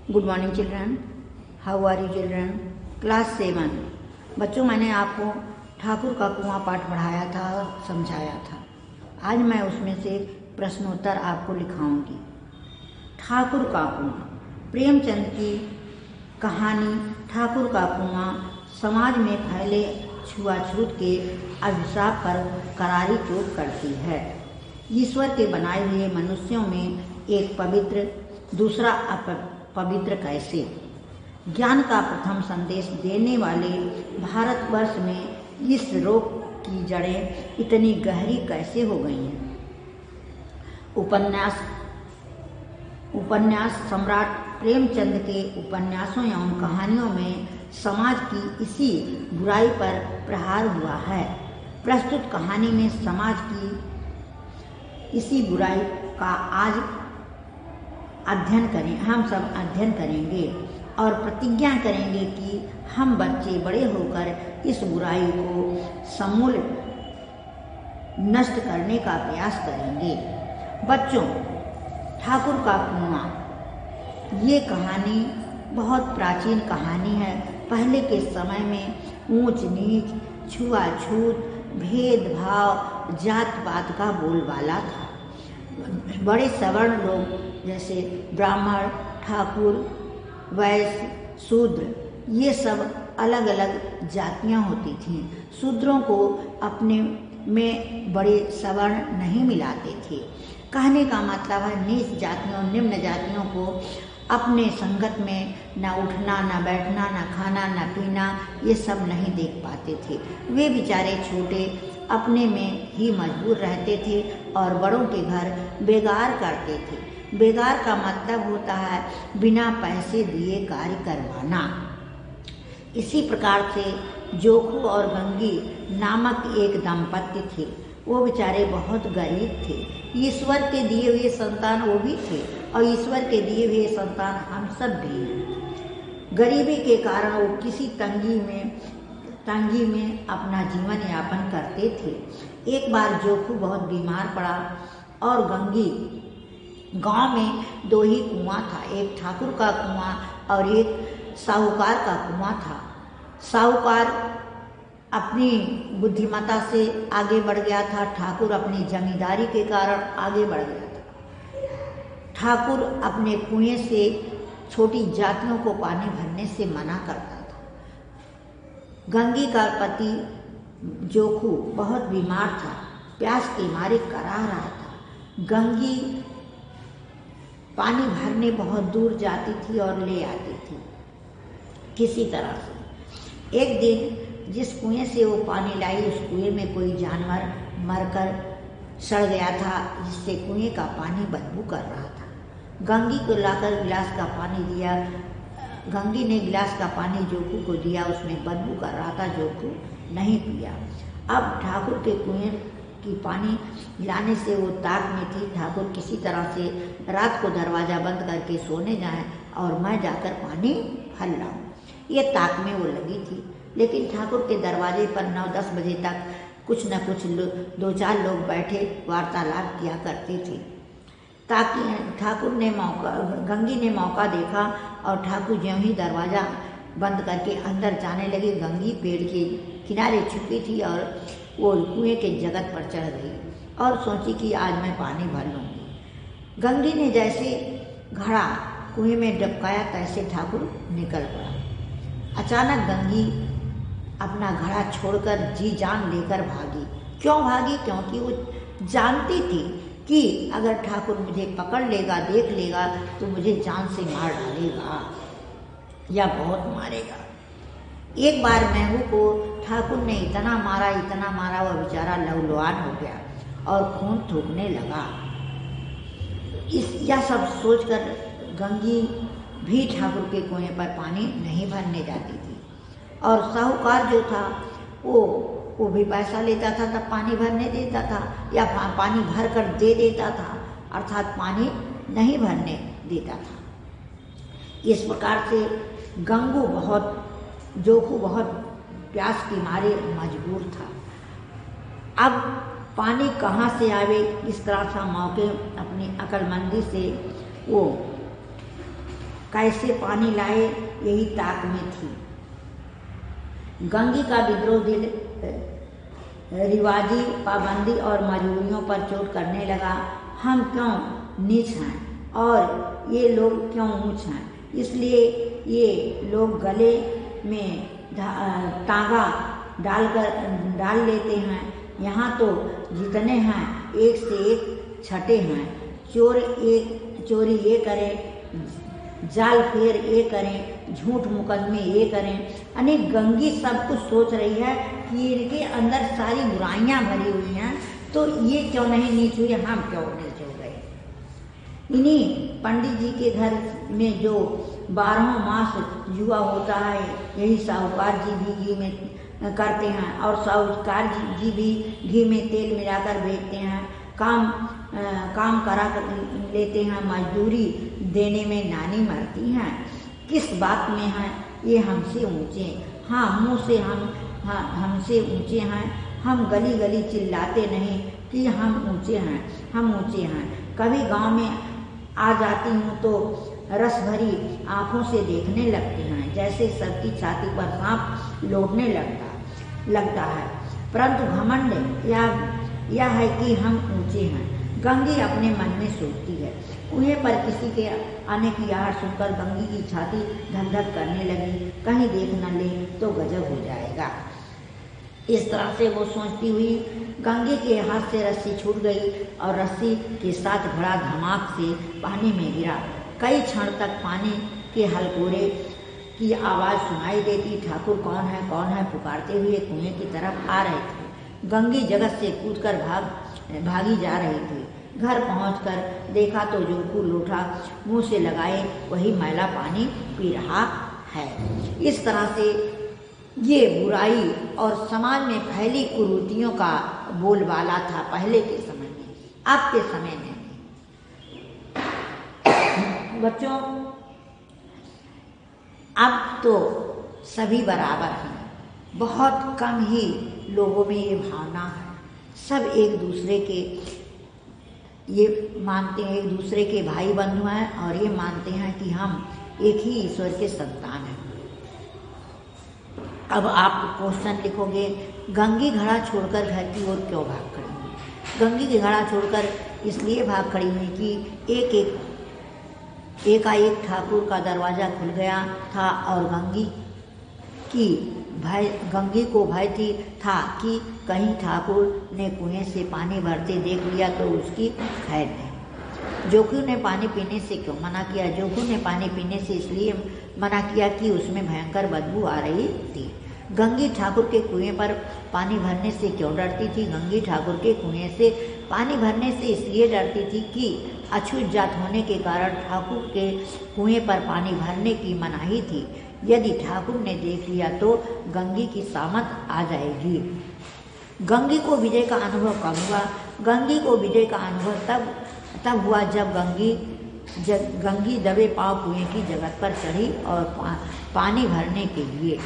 Good morning children, how are you children. Class 7 बच्चों, मैंने आपको ठाकुर का कुआं पाठ पढ़ाया था, समझाया था। आज मैं उसमें से प्रश्नोत्तर आपको लिखाऊंगी। ठाकुर का कुआं, प्रेमचंद की कहानी ठाकुर का कुआं समाज में फैले छुआछूत के अभिशाप पर करारी चोट करती है। ईश्वर के बनाए हुए मनुष्यों में एक पवित्र, दूसरा अपवित्र कैसे? ज्ञान का प्रथम संदेश देने वाले भारतवर्ष में इस रोग की जड़ें इतनी गहरी कैसे हो गई हैं? उपन्यास सम्राट प्रेमचंद के उपन्यासों एवं कहानियों में समाज की इसी बुराई पर प्रहार हुआ है। प्रस्तुत कहानी में समाज की इसी बुराई का आज हम सब अध्ययन करेंगे और प्रतिज्ञा करेंगे कि हम बच्चे बड़े होकर इस बुराई को समूल नष्ट करने का प्रयास करेंगे। बच्चों, ठाकुर का कुआं, ये कहानी बहुत प्राचीन कहानी है। पहले के समय में ऊंच नीच, छुआछूत, भेदभाव, जात पात का बोलबाला था। बड़े सवर्ण लोग जैसे ब्राह्मण, ठाकुर, वैश्य, शूद्र, ये सब अलग अलग जातियां होती थीं। शूद्रों को अपने में बड़े सवर्ण नहीं मिलाते थे। कहने का मतलब है नीच जातियों, निम्न जातियों को अपने संगत में न उठना, न बैठना, न खाना, न पीना, ये सब नहीं देख पाते थे। वे बेचारे छोटे अपने में ही मजबूर रहते थे और बड़ों के घर बेगार करते थे। बेगार का मतलब होता है बिना पैसे दिए कार्य करवाना। इसी प्रकार से जोखू और गंगी नामक एक दंपत्ति थे। वो बेचारे बहुत गरीब थे। ईश्वर के दिए हुए संतान वो भी थे और ईश्वर के दिए हुए संतान हम सब भी हैं। गरीबी के कारण वो किसी तंगी में अपना जीवन यापन करते थे। एक बार जोखू बहुत बीमार पड़ा और गंगी, गांव में दो ही कुआं था, एक ठाकुर का कुआं और एक साहूकार का कुआं था। साहूकार अपनी बुद्धिमत्ता से आगे बढ़ गया था, ठाकुर अपनी जमींदारी के कारण आगे बढ़ गया था। ठाकुर अपने कुएं से छोटी जातियों को पानी भरने से मना करता था। गंगी का पति जोखू बहुत बीमार था, प्यास के मारे कराह रहा था। गंगी पानी भरने बहुत दूर जाती थी और ले आती थी किसी तरह से। एक दिन जिस कुएं से वो पानी लाई, उस कुएं में कोई जानवर मरकर सड़ गया था, जिससे कुएं का पानी बदबू कर रहा था। गंगी को लाकर गिलास का पानी दिया। गंगी ने गिलास का पानी जोखू को दिया, उसमें बदबू कर रहा था, जोखू नहीं पिया। अब ठाकुर के कुएं की पानी लाने से वो ताक में थी। ठाकुर किसी तरह से रात को दरवाज़ा बंद करके सोने जाएं और मैं जाकर पानी भर लाऊं, ये ताक में वो लगी थी। लेकिन ठाकुर के दरवाजे पर 9-10 बजे तक कुछ न कुछ 2-4 लोग बैठे वार्तालाप किया करते थे। ताकि गंगी ने मौका देखा और ठाकुर ज्यों ही दरवाज़ा बंद करके अंदर जाने लगे, गंगी पेड़ के किनारे छुपी थी और वो कुएं के जगत पर चढ़ गई और सोची कि आज मैं पानी भर लूँगी। गंगी ने जैसे घड़ा कुएं में डबकाया, तैसे ठाकुर निकल पड़ा। अचानक गंगी अपना घड़ा छोड़कर जी जान लेकर भागी। क्यों भागी? क्योंकि वो जानती थी कि अगर ठाकुर मुझे पकड़ लेगा, देख लेगा तो मुझे जान से मार डालेगा या बहुत मारेगा। एक बार महू को ठाकुर ने इतना मारा, वह बेचारा लहूलुहान हो गया और खून थूकने लगा। यह सब सोचकर गंगी भी ठाकुर के कुएं पर पानी नहीं भरने जाती थी। और साहूकार जो था वो भी पैसा लेता था, तब पानी भरने देता था या पानी भर कर दे देता था, अर्थात पानी नहीं भरने देता था। इस प्रकार से जोखू बहुत प्यास के मारे मजबूर था। अब पानी कहाँ से आवे, इस तरह सा मौके अपनी अक्लमंदी से वो कैसे पानी लाए यही ताक में थी। गंगी का विद्रोह दिल रिवाजी पाबंदी और मजबूरियों पर चोट करने लगा। हम क्यों नीच हैं और ये लोग क्यों ऊंच हैं, इसलिए ये लोग गले में तांगा डाल लेते हैं। यहाँ तो जितने हैं एक से एक छठे हैं। चोरी ये करें, जाल फेर ये करें, झूठ मुकदमे ये करें। अनेक गंगी सब कुछ सोच रही है कि इनके अंदर सारी बुराइयां भरी हुई हैं, तो ये क्यों नहीं नीच हुई, हम क्यों नीच हो गए। इन्हीं पंडित जी के घर में जो 12 मास जुआ होता है, यही साहूकार जी भी घी में करते हैं और साहूकार जी भी घी में तेल मिलाकर बेचते हैं। काम करा कर लेते हैं, मजदूरी देने में नानी मरती हैं। किस बात में हैं ये हमसे ऊंचे, हाँ मुँह से हमसे ऊंचे हैं। हम गली गली चिल्लाते नहीं कि हम ऊंचे हैं, हम ऊंचे हैं। कभी गांव में आ जाती हूँ तो रस भरी आँखों से देखने लगते हैं, जैसे सबकी छाती पर सांप लौटने लगता है। परंतु घमंड यह है कि हम ऊंचे हैं। गंगी अपने मन में सोचती है। कुएं पर किसी के आने की आहट सुनकर गंगी की छाती धक धक करने लगी। कहीं देख न ले तो गजब हो जाएगा। इस तरह से वो सोचती हुई गंगी के हाथ से रस्सी छूट गई और रस्सी के साथ घड़ा धमाक से पानी में गिरा। कई क्षण तक पानी के हलकोरे की आवाज़ सुनाई देती। ठाकुर कौन है पुकारते हुए कुएं की तरफ आ रहे थे। गंगी जगत से कूदकर भागी जा रही थी। घर पहुंचकर देखा तो जोकू लोटा मुंह से लगाए वही मैला पानी पी रहा है। इस तरह से ये बुराई और समाज में फैली कुरीतियों का बोलबाला था पहले के समय में। अब के समय में बच्चों अब तो सभी बराबर हैं। बहुत कम ही लोगों में ये भावना है। सब एक दूसरे के ये मानते हैं, एक दूसरे के भाई बंधु हैं और ये मानते हैं कि हम एक ही ईश्वर के संतान हैं। अब आप क्वेश्चन लिखोगे, गंगी घड़ा छोड़कर घर की ओर क्यों भाग खड़ी हुई। गंगी की घड़ा छोड़कर इसलिए भाग खड़ी हुई कि एकाएक ठाकुर का दरवाज़ा खुल गया था और गंगी को भय था कि कहीं ठाकुर ने कुएं से पानी भरते देख लिया तो उसकी खैर नहीं। जोकू ने पानी पीने से क्यों मना किया। जोकू ने पानी पीने से इसलिए मना किया कि उसमें भयंकर बदबू आ रही थी। गंगी ठाकुर के कुएं पर पानी भरने से क्यों डरती थी। गंगी ठाकुर के कुएं से पानी भरने से इसलिए डरती थी कि अछूत जात होने के कारण ठाकुर के कुएं पर पानी भरने की मनाही थी। यदि ठाकुर ने देख लिया तो गंगी की सामत आ जाएगी। गंगी को विजय का अनुभव कब हुआ। गंगी को विजय का अनुभव तब हुआ जब गंगी दबे पांव कुएं की जगत पर चढ़ी और पानी भरने के लिए।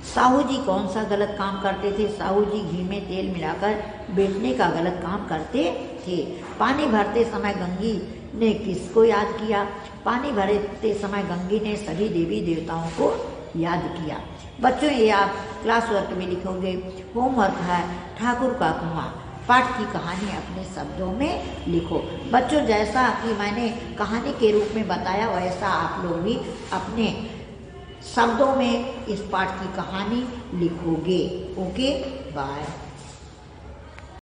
साहू जी कौन सा गलत काम करते थे। साहू जी घी में तेल मिलाकर बेचने का गलत काम करते थे। पानी भरते समय गंगी ने किसको याद किया। पानी भरते समय गंगी ने सभी देवी देवताओं को याद किया। बच्चों ये आप क्लास वर्क में लिखोगे। होमवर्क है ठाकुर का कुआं। पाठ की कहानी अपने शब्दों में लिखो। बच्चों जैसा कि मैंने कहानी के रूप में बताया वैसा आप लोग भी अपने शब्दों में इस पाठ की कहानी लिखोगे। Okay bye.